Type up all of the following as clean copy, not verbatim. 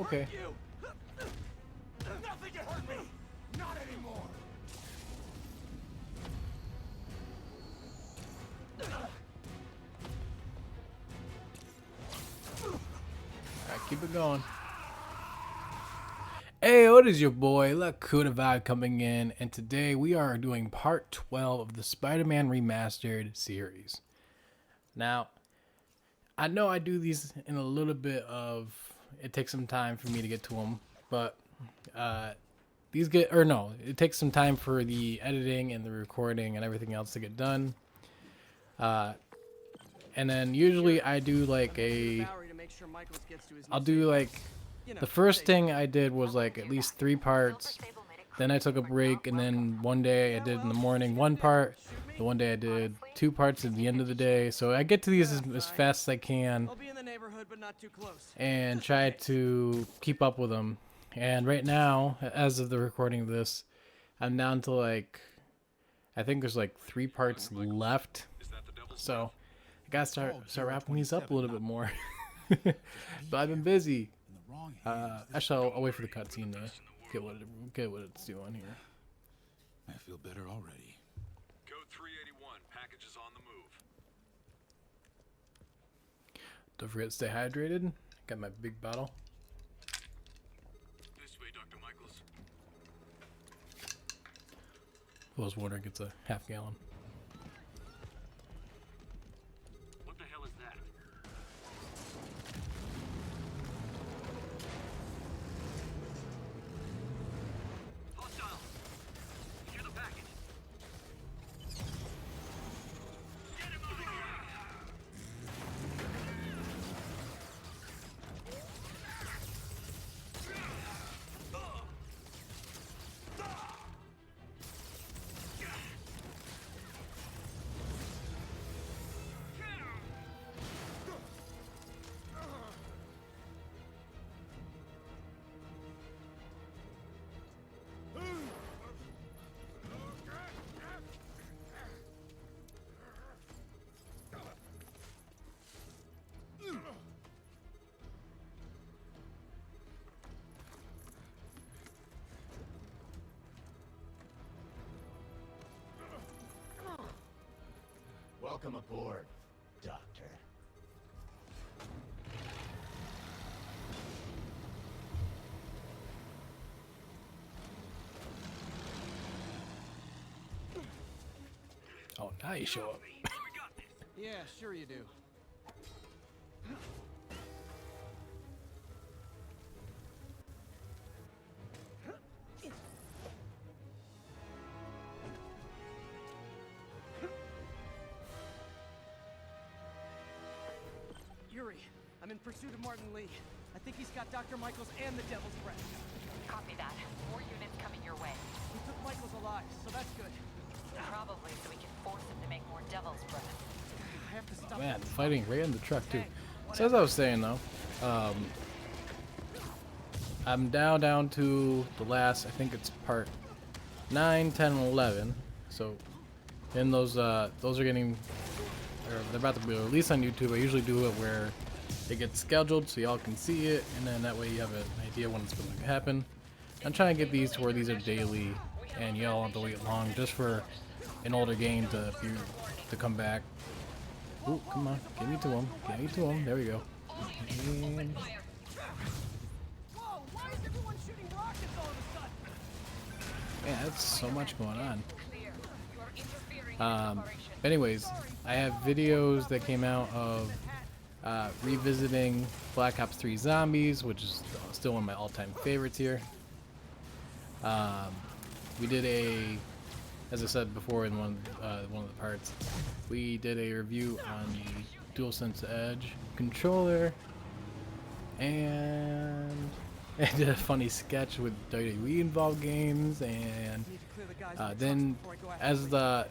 Okay. Nothing can hurt me. Not anymore. Alright, keep it going. Hey, what is your boy Lakuda coming in, and today we are doing part 12 of the Spider-Man Remastered series. Now, I know I do these in a little bit of, it takes some time for me to get to them, but it takes some time for the editing and the recording and everything else to get done. And then usually I do like I'll do like, the first thing I did was like at least 3 parts. Then I took a break, and then one day I did in the morning 1 part. The one day I did 2 parts at the end of the day. So I get to these as fast as I can and try to keep up with them. And right now, as of the recording of this, I'm down to like, I think there's like 3 parts left. So I gotta start wrapping these up a little bit more. But I've been busy. Actually, I'll wait for the cutscene to get what it's doing here. I feel better already. Code 381, packages on the move. Don't forget to stay hydrated. Got my big bottle. This way, Dr. Michaels. I was wondering, it's a half gallon. What the hell is that? Hostile! Secure the package. Get him out of here! Welcome aboard, Doctor. Oh, now you show up. Yeah, sure you do. Yuri, I'm in pursuit of Martin Lee. I think he's got Dr. Michaels and the Devil's Breath. Copy that. More units coming your way. He took Michaels alive, so that's good. Probably so we can force him to make more Devil's Breath. I have to stop Man, him. fighting right in the truck too. So as I was saying though, I'm down to the last, I think it's part 9, 10, and 11. So in those are getting, or they're about to be released on YouTube. I usually do it where it gets scheduled so y'all can see it, and then that way you have an idea when it's going to happen. I'm trying to get these to where these are daily, and y'all don't have to wait long just for an older game to come back. Ooh, come on, get me to him, get me to him. There we go. And Whoa, why is everyone shooting rockets all of a sudden? man, that's so much going on. Anyways, I have videos that came out of revisiting Black Ops 3 Zombies, which is still one of my all-time favorites here. We did as I said before in one of the parts, we did a review on the DualSense Edge controller, and I did a funny sketch with WWE involved games, and then as the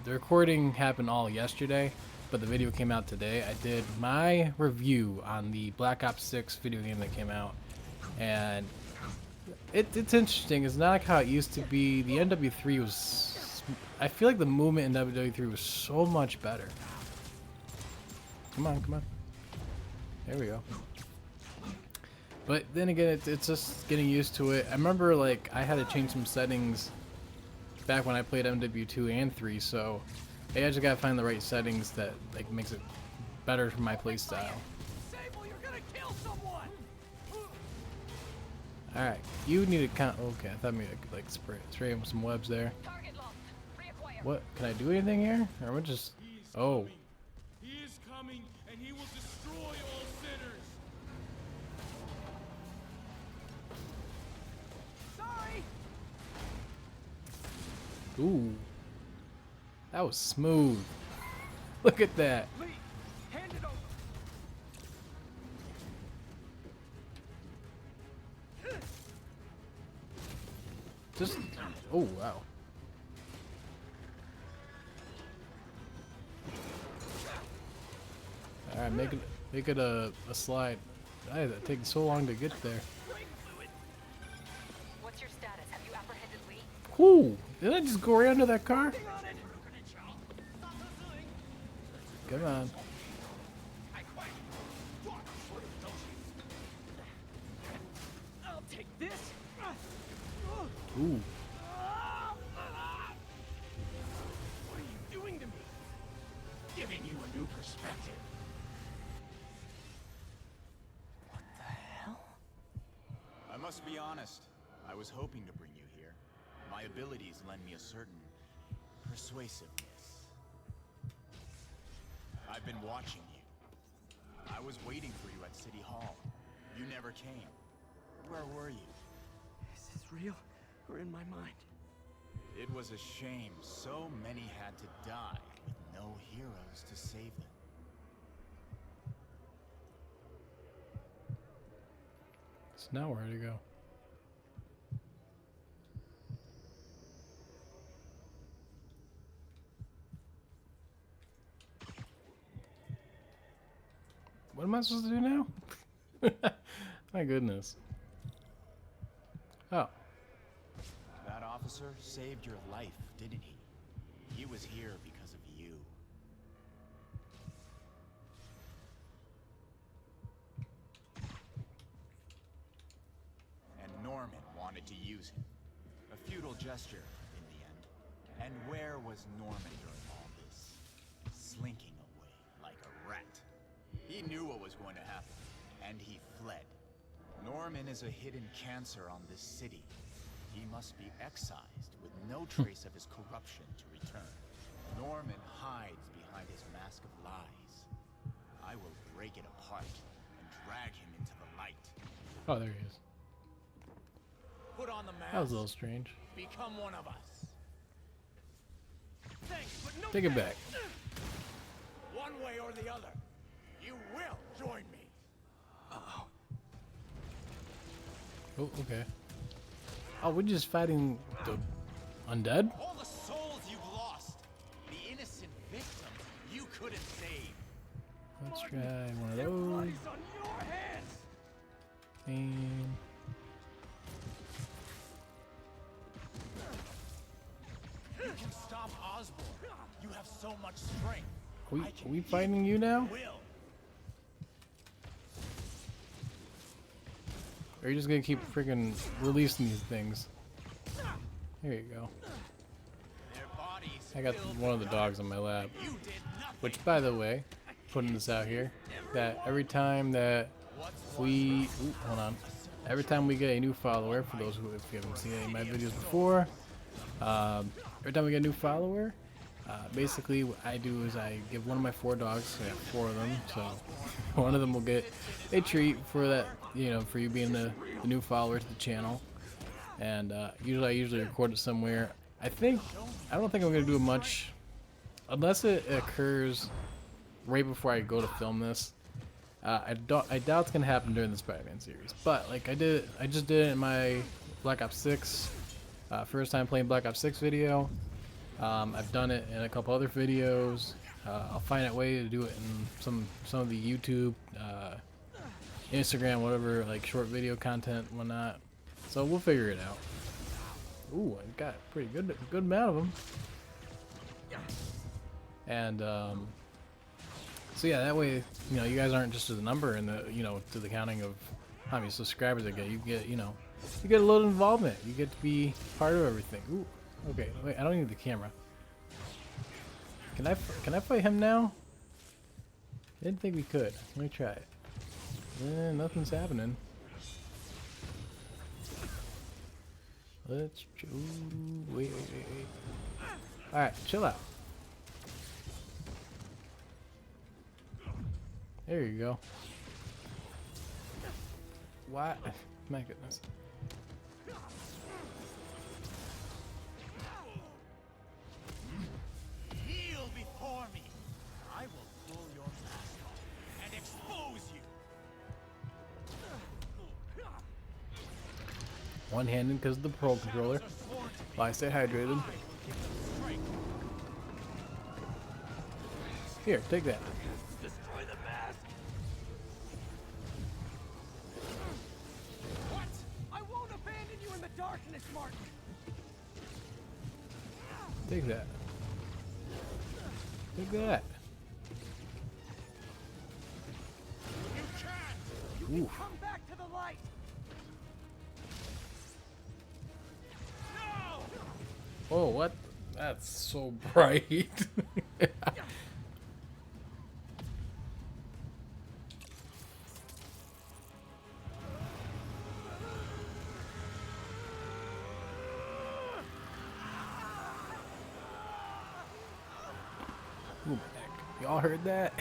recording happened all yesterday, but the video came out today, I did my review on the Black Ops 6 video game that came out, and it's interesting. It's not like how it used to be. The NW3 was, I feel like the movement in WWE3 was so much better. Come on, come on. There we go. But then again, it's just getting used to it. I remember like I had to change some settings back when I played MW2 and 3, so I just gotta find the right settings that like makes it better for my playstyle. Sable, you're gonna kill someone! All right, you need to count. Okay, I thought maybe I could like spray him with some webs there. Target locked. Reacquire. What? Can I do anything here? Or am I just? Oh. He is coming, and he will destroy all sinners. Sorry! Ooh. That was smooth. Look at that. Lee, hand it over! Just. Oh wow. All right, make it a slide. That takes so long to get there. What's your status? Have you apprehended Lee? Whoo! Did I just go right under that car? On it! Come on. I'll take this! Ooh. What are you doing to me? Giving you a new perspective. I must be honest. I was hoping to bring you here. My abilities lend me a certain persuasiveness. I've been watching you. I was waiting for you at City Hall. You never came. Where were you? Is this real or in my mind? It was a shame so many had to die with no heroes to save them. So now where to go? What am I supposed to do now? My goodness. Oh. That officer saved your life, didn't he? He was here because of you. And Norman wanted to use him. A futile gesture in the end. And where was Norman during all this? Slinking away like a rat. He knew what was going to happen, and he fled. Norman is a hidden cancer on this city. He must be excised with no trace of his corruption to return. Norman hides behind his mask of lies. I will break it apart and drag him into the light. Oh, there he is. Put on the mask. That was a little strange. Become one of us. Thanks, but no Take it back. One way or the other. You will join me. Oh, okay. Oh, we're just fighting the undead? All the souls you've lost. The innocent victims you couldn't save. Let's try one of Their those. blood is on your hands! And You can stop Osborn. You have so much strength. are we fighting you now? Will. Or are you just gonna keep freaking releasing these things? There you go. Their bodies I got filled one of the with dogs on my lap. You did nothing. Which, by the way, putting this out here, that every time that we, hold on, every time we get a new follower, for those who, if you haven't seen any of my videos before, every time we get a new follower, basically what I do is I give one of my 4 dogs, I have 4 of them, so one of them will get a treat for that, you know, for you being the new follower to the channel. And I usually record it somewhere. I don't think I'm gonna do much unless it occurs right before I go to film this. I doubt it's gonna happen during the Spider-Man series. But like I just did it in my Black Ops 6 first time playing Black Ops 6 video. I've done it in a couple other videos. I'll find a way to do it in some of the YouTube, Instagram, whatever, like short video content, whatnot. So we'll figure it out. Ooh, I got a pretty good amount of them. And so yeah, that way, you know, you guys aren't just a number in the, you know, to the counting of how many subscribers I get, you get, you know, you get a little involvement. You get to be part of everything. Ooh, okay, wait, I don't need the camera. Can I fight him now? I didn't think we could. Let me try it. Nothing's happening. Let's. Ooh, wait. All right, chill out. There you go. What? My goodness. Kneel before me. I will pull your mask off and expose you. One-handed because of the Pro Controller. Why stay hydrated. Here, take that. Destroy the mask. What? I won't abandon you in the darkness, Martin. Take that. Take that. You can't. Ooh. Come back to the light. No. Oh, what? That's so bright. Ooh, my neck. Y'all heard that?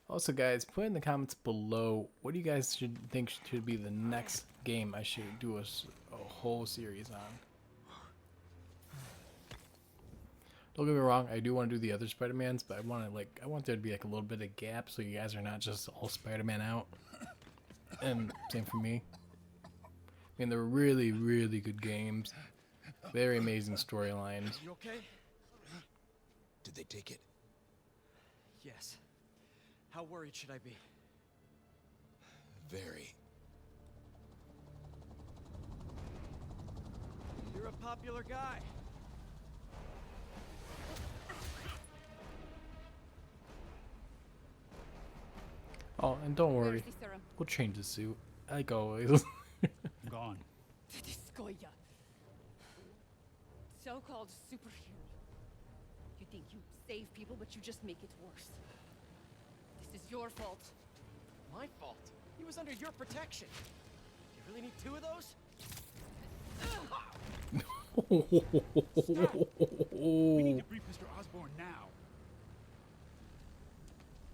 Also, guys, put in the comments below what do you guys think should be the next game I should do a whole series on. Don't get me wrong, I do want to do the other Spider-Mans, but I want there to be like a little bit of gap so you guys are not just all Spider-Man out. And same for me. I mean, they're really, really good games. Very amazing storylines. You okay? Did they take it? Yes. How worried should I be? Very. You're a popular guy. Oh, and don't worry, we'll change the suit, like always. Gone. Discoya. So-called superhero. You think you save people, but you just make it worse. This is your fault. My fault. He was under your protection. Do you really need two of those? We need to brief Mr. Osborn now.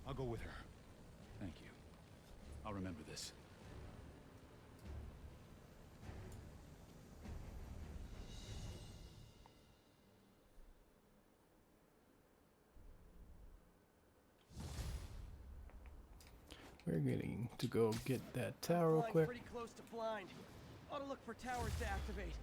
I'll go with her. Thank you. I'll remember this. We're getting to go get that tower real Flying quick. pretty close to blind. Ought to look for towers to activate.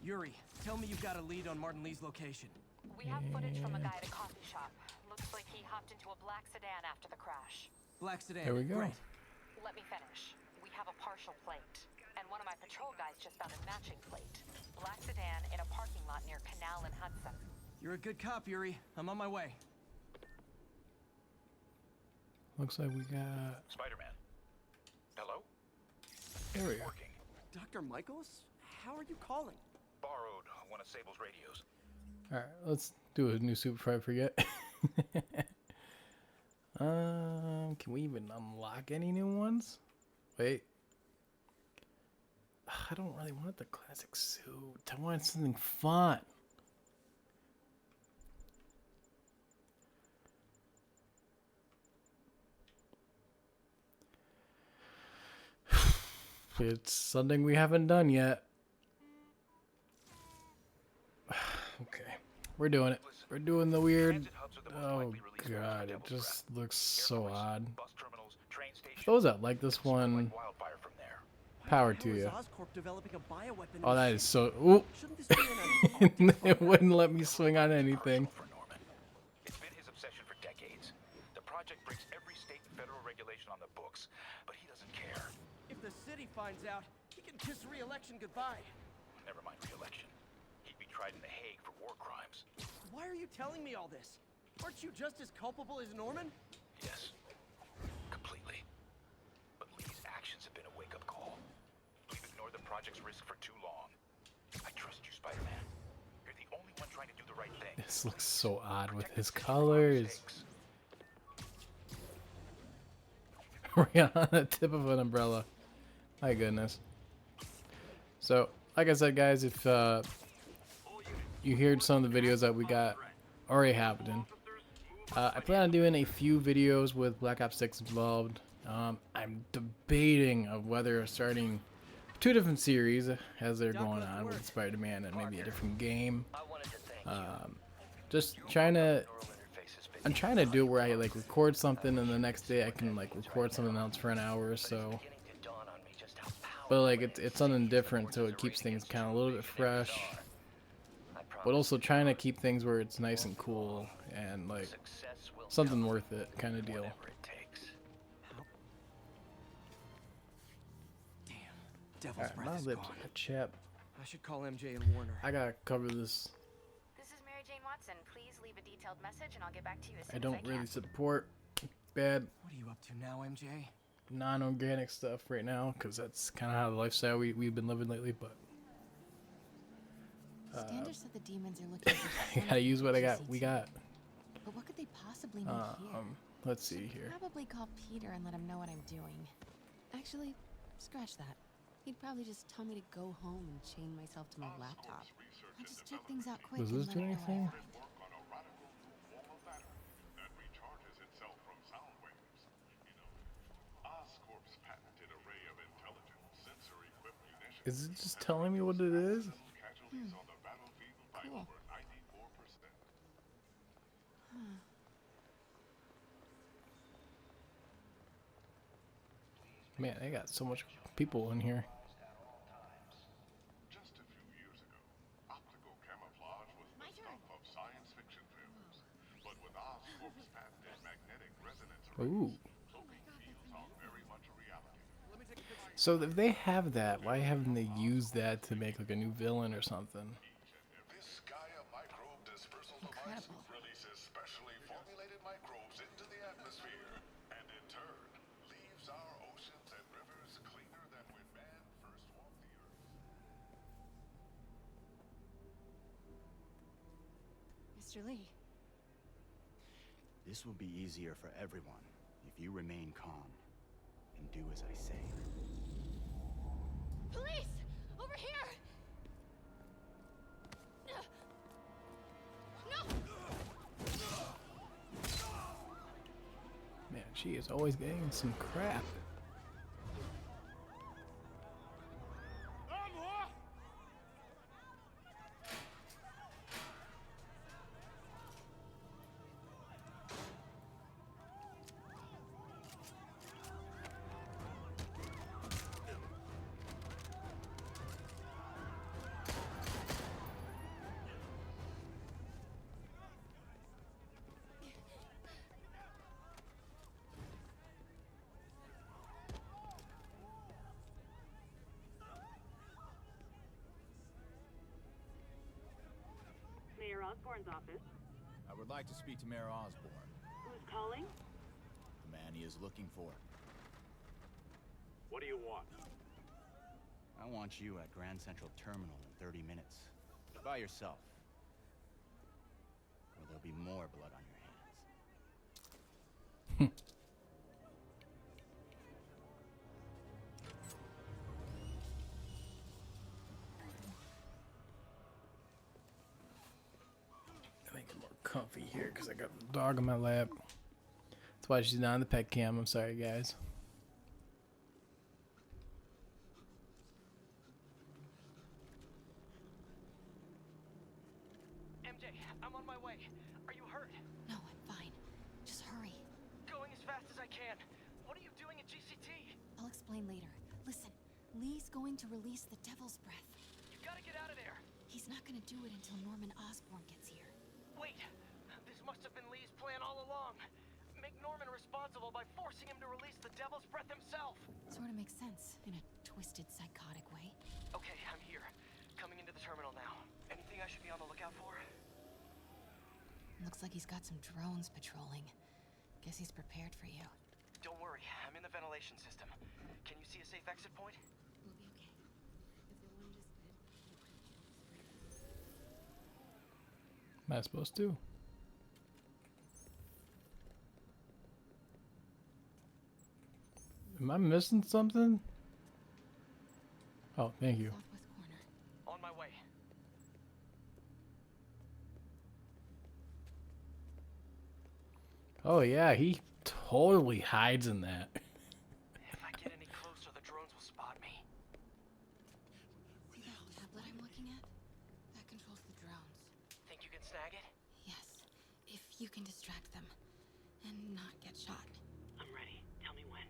Yuri, tell me you've got a lead on Martin Lee's location. We have footage from a guy at a coffee shop. Looks like he hopped into a black sedan after the crash. Black sedan. There we go. Great. Let me finish. We have a partial plate. And one of my patrol guys just found a matching plate. Black sedan in a parking lot near Canal and Hudson. You're a good cop, Yuri. I'm on my way. Looks like we got. Spider-Man. Hello? There we go. Working. Dr. Michaels? How are you calling? Borrowed one of Sable's radios. Alright, let's do a new suit before I forget. Can we even unlock any new ones? Wait. I don't really want the classic suit. I want something fun. It's something we haven't done yet. Okay, we're doing it. We're doing the weird. Oh god, it just looks so odd. Those that like this one, power to you. Oscorp developing a bioweapon Oh, that machine? is so. Ooh. Shouldn't this be an It wouldn't let me swing on anything. It's been his obsession for decades. The project breaks every state and federal regulation on the books, but he doesn't care. If the city finds out, he can kiss re-election goodbye. never mind re-election. He'd be tried in The Hague for war crimes. Why are you telling me all this? Aren't you just as culpable as Norman? Yes, completely. But Lee's actions have been a wake-up call. We've ignored the project's risk for too long. I trust you, Spider-Man. You're the only one trying to do the right thing. This looks so odd with Protect his the city from our colors. mistakes. Right on the tip of an umbrella. My goodness. So, like I said, guys, if you heard some of the videos that we got already happening, I plan on doing a few videos with Black Ops 6 involved. I'm debating of whether starting 2 different series as they're going on with Spider-Man and maybe a different game. Just trying to, I'm trying to do it where I like record something and the next day I can like record something else for an hour or so. But like it's something different, so it keeps things kind of a little bit fresh. But also trying to keep things where it's nice and cool and like something worth it kind of deal. Damn, Devil's Alright, Breath my is lips gone. are chapped. I should call MJ and Warner. I gotta cover this. This is Mary Jane Watson. Please leave a detailed message and I'll get back to you as soon I as don't I can. really support bad What are you up to now, MJ? non-organic stuff right now because that's kind of how the lifestyle we've been living lately. But Standish said the demons are looking for I gotta use what I got. We got. But what could they possibly need here? Let's see here. Probably call Peter and let him know what I'm doing. Actually, scratch that. He'd probably just tell me to go home and chain myself to my laptop. I'll just check things out quick Does and this let do him know what I anything? find. That recharges itself from sound waves. You know, Oscorp's patented array of intelligent, sensor-equipped munitions. Is it just telling me what it is? Casualties on the battlefield by Cool. over 94%. Man, they got so much people in here. Just a few years ago, optical camouflage was the stuff of science fiction films. But with Oscorp's patented magnetic resonance Ooh. cloaking fields are very much a reality. So if they have that, why haven't they used that to make like a new villain or something? This Gaia microbe dispersal device Incredible. releases specially formulated microbes into the atmosphere, and in turn, leaves our oceans and rivers cleaner than when man first walked the earth. Mr. Lee, This will be easier for everyone if you remain calm and do as I say. Police! Over here! No! Man, she is always getting some crap. Mayor Osborne's office. I would like to speak to Mayor Osborne, Who's calling? the man he is looking for. What do you want? I want you at Grand Central Terminal in 30 minutes. By yourself. Or there'll be more blood on your hands. Make it more comfy here because I got the dog on my lap. That's why she's not on the pet cam. I'm sorry, guys. MJ, I'm on my way. Are you hurt? no, I'm fine. Just hurry. Going as fast as I can. What are you doing at GCT? I'll explain later. Listen, Lee's going to release the Devil's Breath. You gotta get out of there. He's not gonna do it until Norman Osborn gets here. Wait, this must have been Lee's plan all along. Make Norman responsible by forcing him to release the Devil's Breath himself. Sort of makes sense, in a twisted, psychotic way. Okay, I'm here. coming into the terminal now. Anything I should be on the lookout for? Looks like he's got some drones patrolling. Guess he's prepared for you. Don't worry, I'm in the ventilation system. Can you see a safe exit point? We'll be okay. If the one just did, Am I supposed to? Am I missing something? Oh, thank you. southwest corner. On my way. Oh yeah, he totally hides in that. If I get any closer, the drones will spot me. See that tablet I'm looking at? That controls the drones. Think you can snag it? Yes, if you can distract them and not get shot. I'm ready. Tell me when.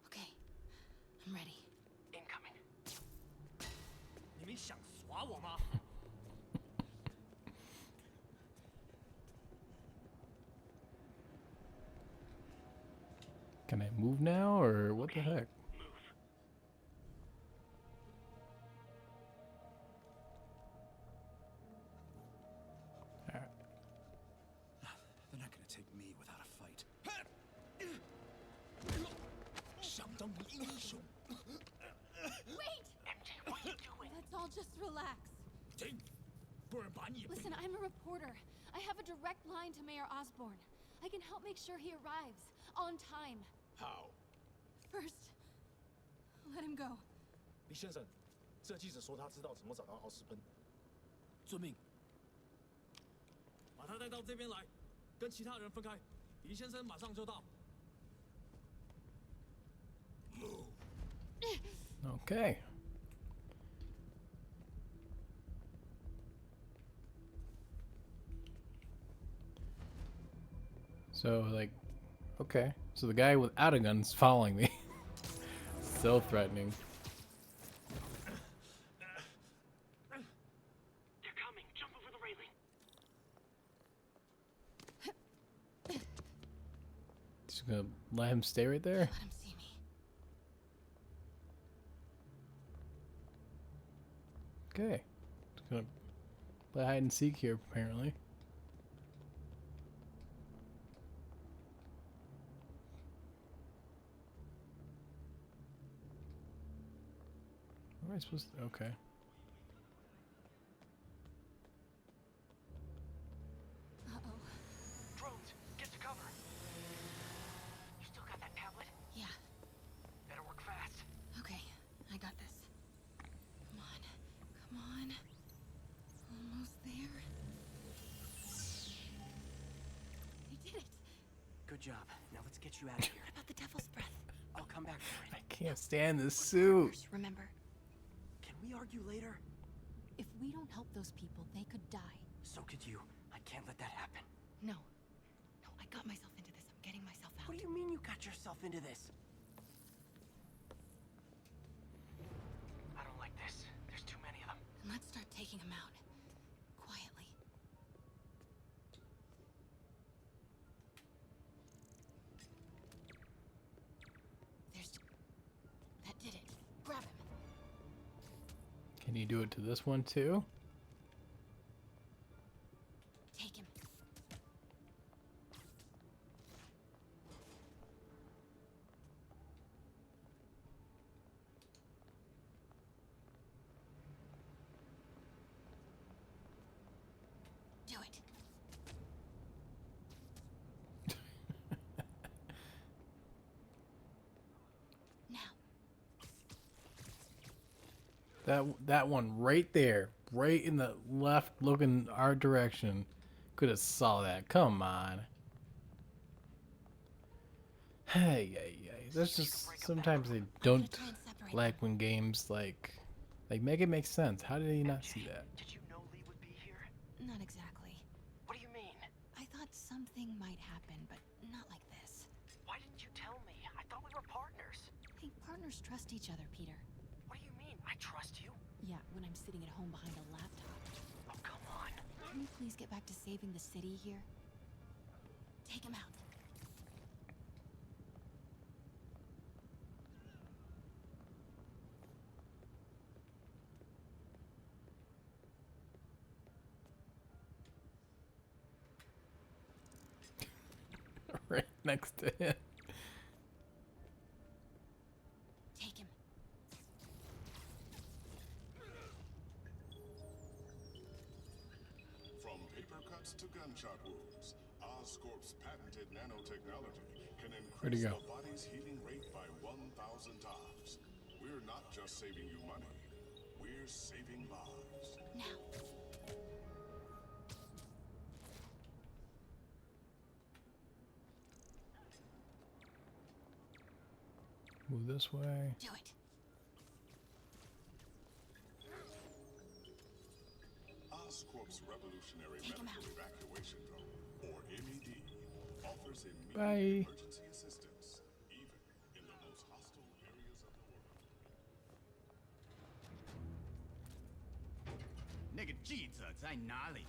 Okay, I'm ready. Incoming. 你们想耍我吗？ Can I move now, or what the heck? Alright. They're not gonna take me without a fight. 想当英雄， Wait! MJ, what are you doing? Let's all just relax. 停！不然把你也 Listen, I'm a reporter. I have a direct line to Mayor Osborne. I can help make sure he arrives on time. How？ First, let him go. 李先生，这记者说他知道怎么找到奥斯喷。遵命。把他带到这边来，跟其他人分开。李先生马上就到。 Okay. So, like, okay. So the guy without a gun's following me. So threatening. They're coming. Jump over the railing. Just gonna let him stay right there? Let him see me. Okay. Just gonna play hide and seek here, apparently. Where am I supposed to? Okay. Uh-oh. Drones, get to cover. You still got that tablet? Yeah, Better work fast. okay. I got this. Come on. Come on. Almost there. I did it. Good job. Now let's get you out of here. What about the devil's breath? I'll come back for I it. can't stand this suit. Partners, remember? Can we argue later? If we don't help those people, they could die. So could you. I can't let that happen. No. No, I got myself into this. I'm getting myself out. What do you mean you got yourself into this? I don't like this. There's too many of them. And let's start taking them out. Quietly. There's... That did it. Grab him. Can you do it to this one too? Take him. Do it. Now. That one right there, right in the left, looking our direction, could have saw that. Come on. Hey, hey, hey. There's just sometimes they don't Try and separate like when games like make it make sense. How did he not see that? Did you know Lee would be here? them. Not exactly. What do you mean? I thought something might happen, but not like this. Why didn't you tell me? I thought we were partners. Hey, partners trust each other, Peter. What do you mean? I trust you? Yeah, when I'm sitting at home behind a laptop. Oh, come on. Can we please get back to saving the city here? Take him out. next to him. Take him. From paper cuts to gunshot wounds, Oscorp's patented nanotechnology can Where'd he increase go? the body's healing rate by 1,000 times. We're not just saving you money, we're saving lives. Now. Move this way. Do it. Oscorp's revolutionary Take him medical out. evacuation drone, or MED, offers immediate Bye. emergency assistance, even in the most hostile areas of the world. 那个记者在哪里？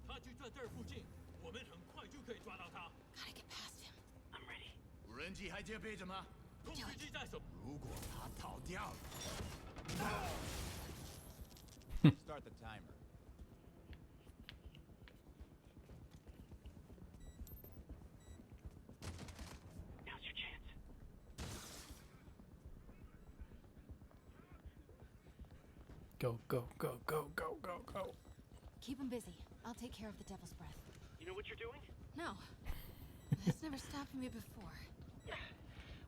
他就在这儿附近，我们很快就可以抓到他。 Gotta get past him. I'm ready. 无人机还戒备着吗？控制机在手。如果他逃掉了 ，Start the timer. Now's your chance. Go, go, go, go, go, go, go. Keep him busy. I'll take care of the devil's breath. You know what you're doing? No. That's never stopped me before.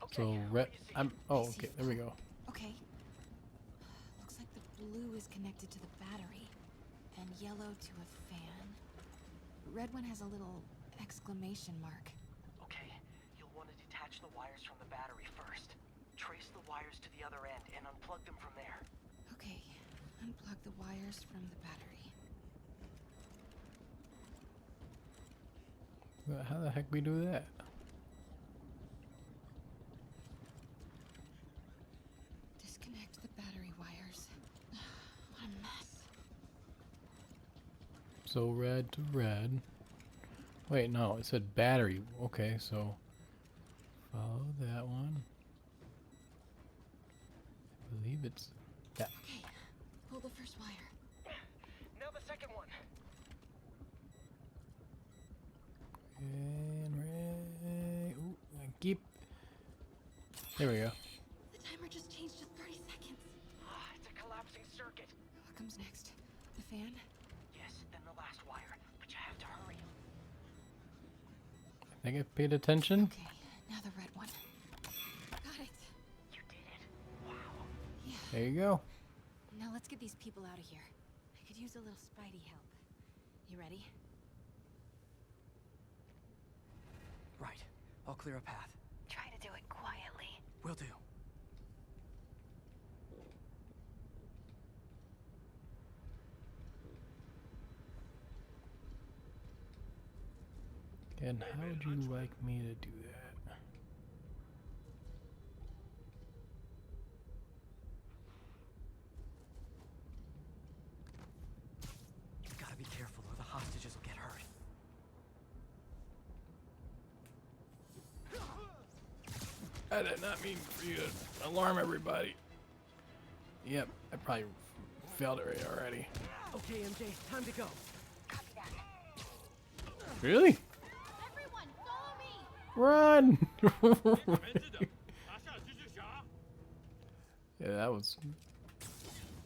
Okay. So what red. do you see? I'm. Oh, okay. There we go. Okay. Looks like the blue is connected to the battery, and yellow to a fan. Red one has a little exclamation mark. Okay, you'll want to detach the wires from the battery first. Trace the wires to the other end and unplug them from there. Okay. Unplug the wires from the battery. How the heck we do that? Disconnect the battery wires. What a mess. So red to red. Wait, no, it said battery. Okay, so follow that one. I believe it's that. Okay. Pull the first wire. Now the second one. And red. Ooh, I keep. There we go. The timer just changed to 30 seconds. It's a collapsing circuit. What comes next? The fan? Yes, then the last wire. But you have to hurry. I think I paid attention. Okay, now the red one. Got it. You did it. Wow. Yeah. There you go. Now let's get these people out of here. I could use a little Spidey help. You ready? Right. I'll clear a path. Try to do it quietly. Will do. And how would you like me to do that? Gotta be careful or the hostages will get hurt. I did not mean for you to alarm everybody. Yep, I probably failed it right already. Okay, MJ, time to go. Copy that. Really? Everyone, follow me! Run! 没事的，拿下蜘蛛侠。 Yeah,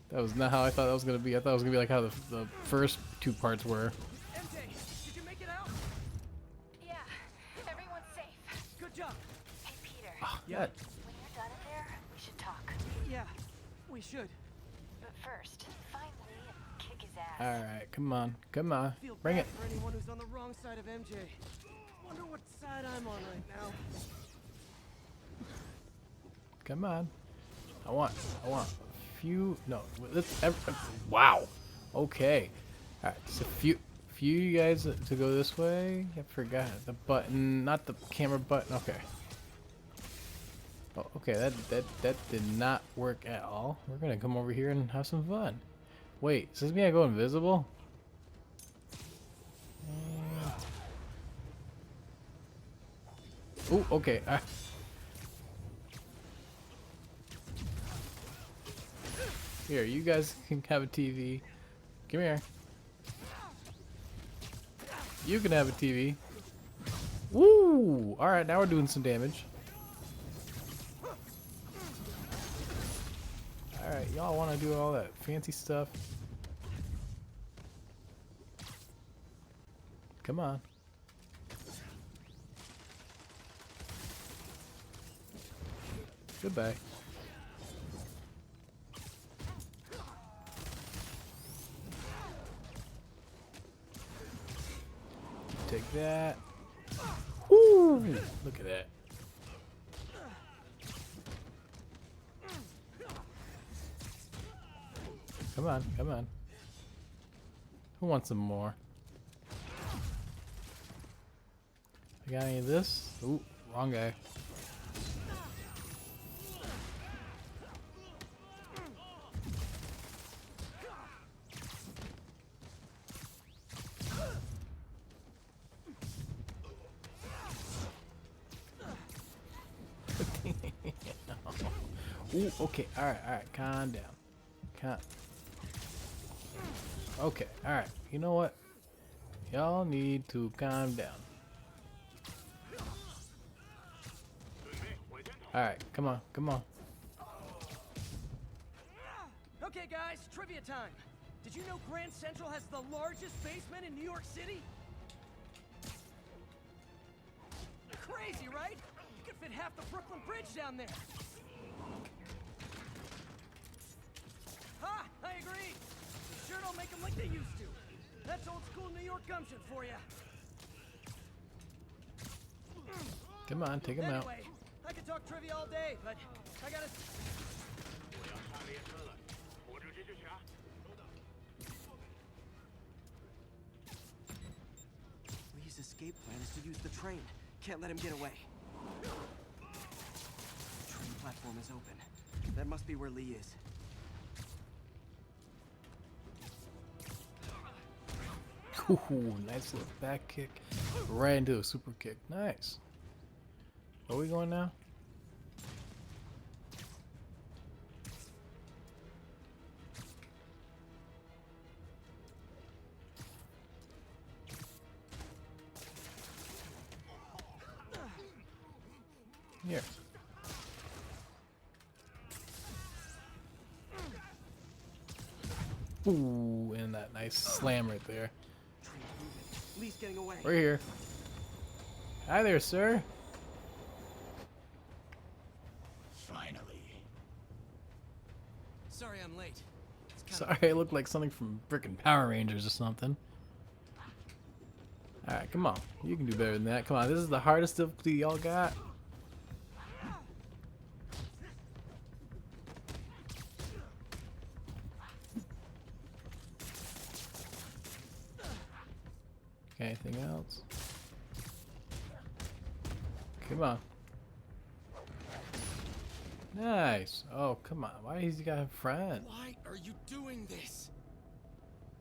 that was not how I thought that was gonna be. I thought it was gonna be like how the first two parts were. MJ, did you make it out? Yeah, everyone's safe. Good job. Hey, Peter. Yeah. When you're done in there, we should talk. Yeah, we should. But first, find Lee and kick his ass. All right, come on, come on, Feel bring bad it. for anyone who's on the wrong side of MJ. Wonder what side I'm on right now. Come on. I want a few. No, let's. Wow. Okay. All right, just a few you guys to go this way. I forgot the button, not the camera button. Okay. Oh, okay. That did not work at all. We're gonna come over here and have some fun. Wait, does this mean I go invisible? Oh, okay. Here, you guys can have a TV. Come here. You can have a TV. Woo! Alright, now we're doing some damage. Alright, y'all want to do all that fancy stuff? Come on. Goodbye. Take that. Woo! Look at that. Come on, come on. Who wants some more? I got any of this? Ooh, wrong guy. Ooh, okay, alright, calm down. Okay, alright, you know what? Y'all need to calm down. Alright, come on. Okay, guys, trivia time. Did you know Grand Central has the largest basement in New York City? Crazy, right? You could fit half the Brooklyn Bridge down there. Ha! I agree. They sure don't make them like they used to. That's old school New York gumption for you. Come on, take him out. Anyway, I could talk trivia all day, but I gotta. Lee's escape plan is to use the train. Can't let him get away. The train platform is open. That must be where Lee is. Ooh, nice little back kick. Right into a super kick. Nice. Where are we going now? Here. Ooh, and that nice slam right there. Lee's getting away. We're here. Hi there, sir. Finally. Sorry I'm late. Sorry, I look like something from frickin' Power Rangers or something. Alright, come on. You can do better than that. Come on, this is the hardest difficulty y'all got. Anything else? Come on. Nice. Oh, come on. Why has he got a friend? Why are you doing this?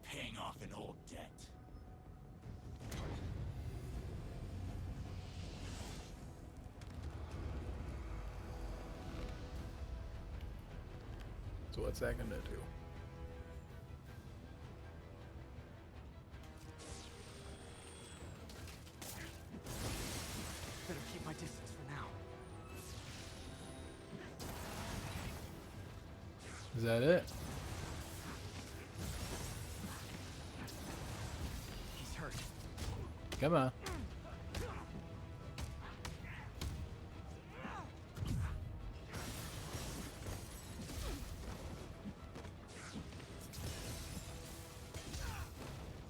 Paying off an old debt. So what's that gonna do? Better keep my distance for now. Is that it? He's hurt. Come on.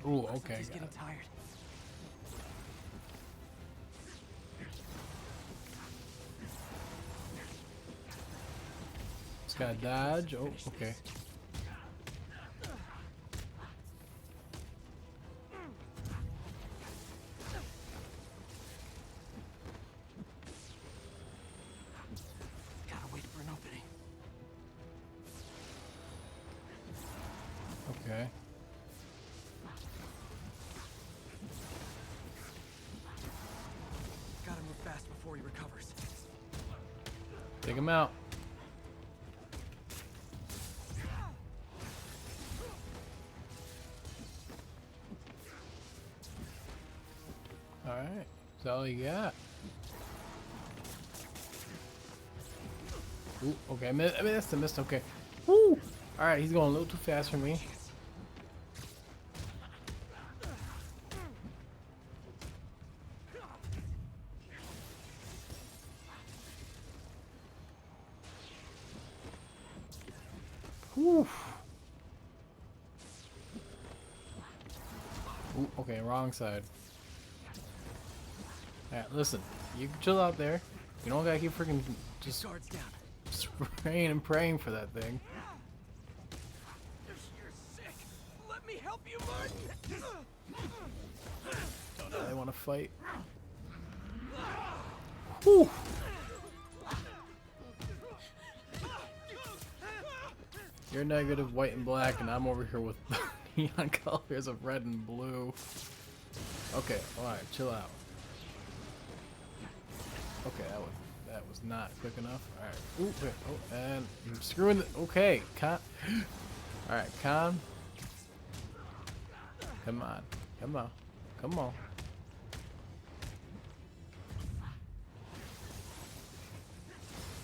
Ooh, okay. He's got getting it. tired. Just gotta dodge. Oh, okay. Gotta wait for an opening. Okay. Gotta move fast before he recovers. Take him out. Alright. That's all you got. Ooh, okay, I mean that's the mist. Okay. Woo! All right, he's going a little too fast for me. Whew. Ooh, okay, wrong side. Alright, listen. You can chill out there. You don't gotta keep freaking just Guards down. spraying and praying for that thing. You're sick. Let me help you, Martin. Oh, now they want to fight. Whew. You're negative white and black, and I'm over here with neon colors of red and blue. Okay, alright, chill out. Okay, that was not quick enough. Alright. Ooh, wait, oh, and I'm screwing the, okay, con. Alright, con. Come on. Come on. Come on.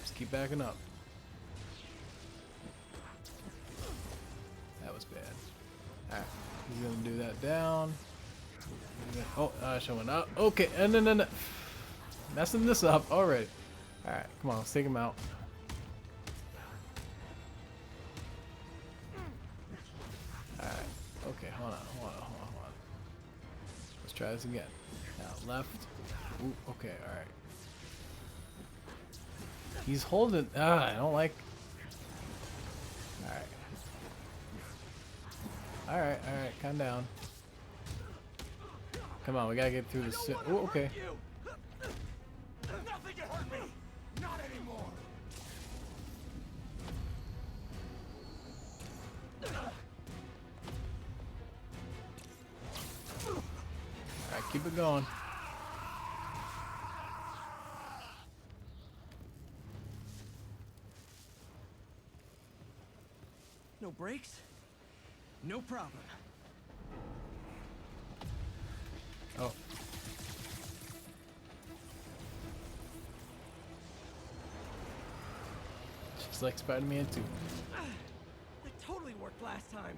Just keep backing up. That was bad. Alright, he's gonna do that down. Oh, showing up. Okay, and then messing this up already. Alright, come on, let's take him out. Alright, okay, hold on. Let's try this again. Now, left. Ooh, okay, alright. He's holding. I don't like. Alright, calm down. Come on, we gotta get through this. Oh, okay. Nothing can hurt me. Not anymore. Alright, keep it going. No brakes? No problem. Oh. Just like Spider-Man 2. That totally worked last time.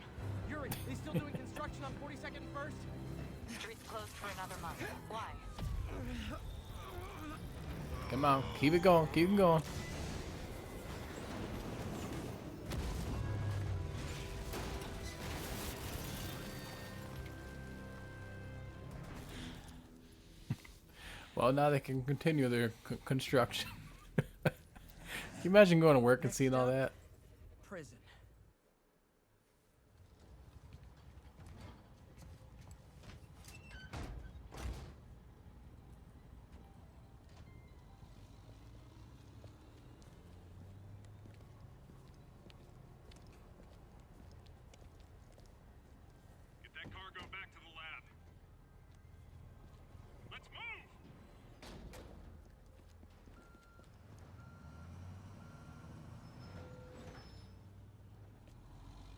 Yuri, they still doing construction on 42nd and 1st? Streets closed for another month. Why? Come on, keep it going, keep it going. Well, now they can continue their construction. Can you imagine going to work and seeing all that? Prison. Get that cargo back to the lab. Let's move!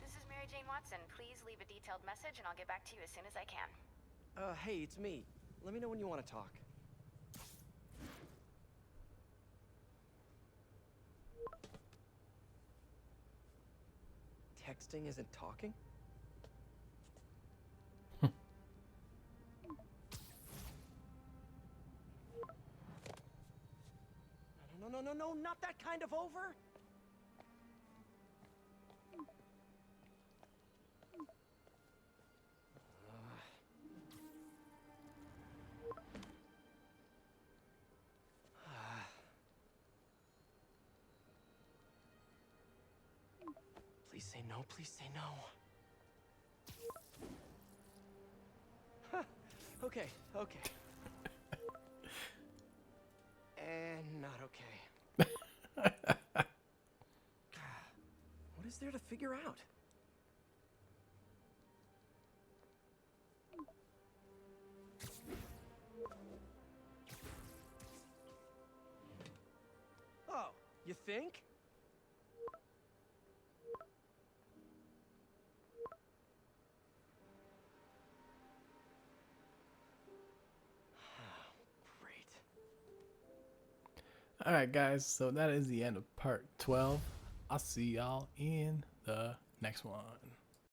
This is Mary Jane Watson. Please leave a detailed message and I'll get back to you as soon as I can. Hey, it's me. Let me know when you want to talk. Texting isn't talking? No, not that kind of over! Please say no, please say no. Okay. And not okay. What is there to figure out? Oh, you think? Alright guys, so that is the end of part 12. I'll see y'all in the next one.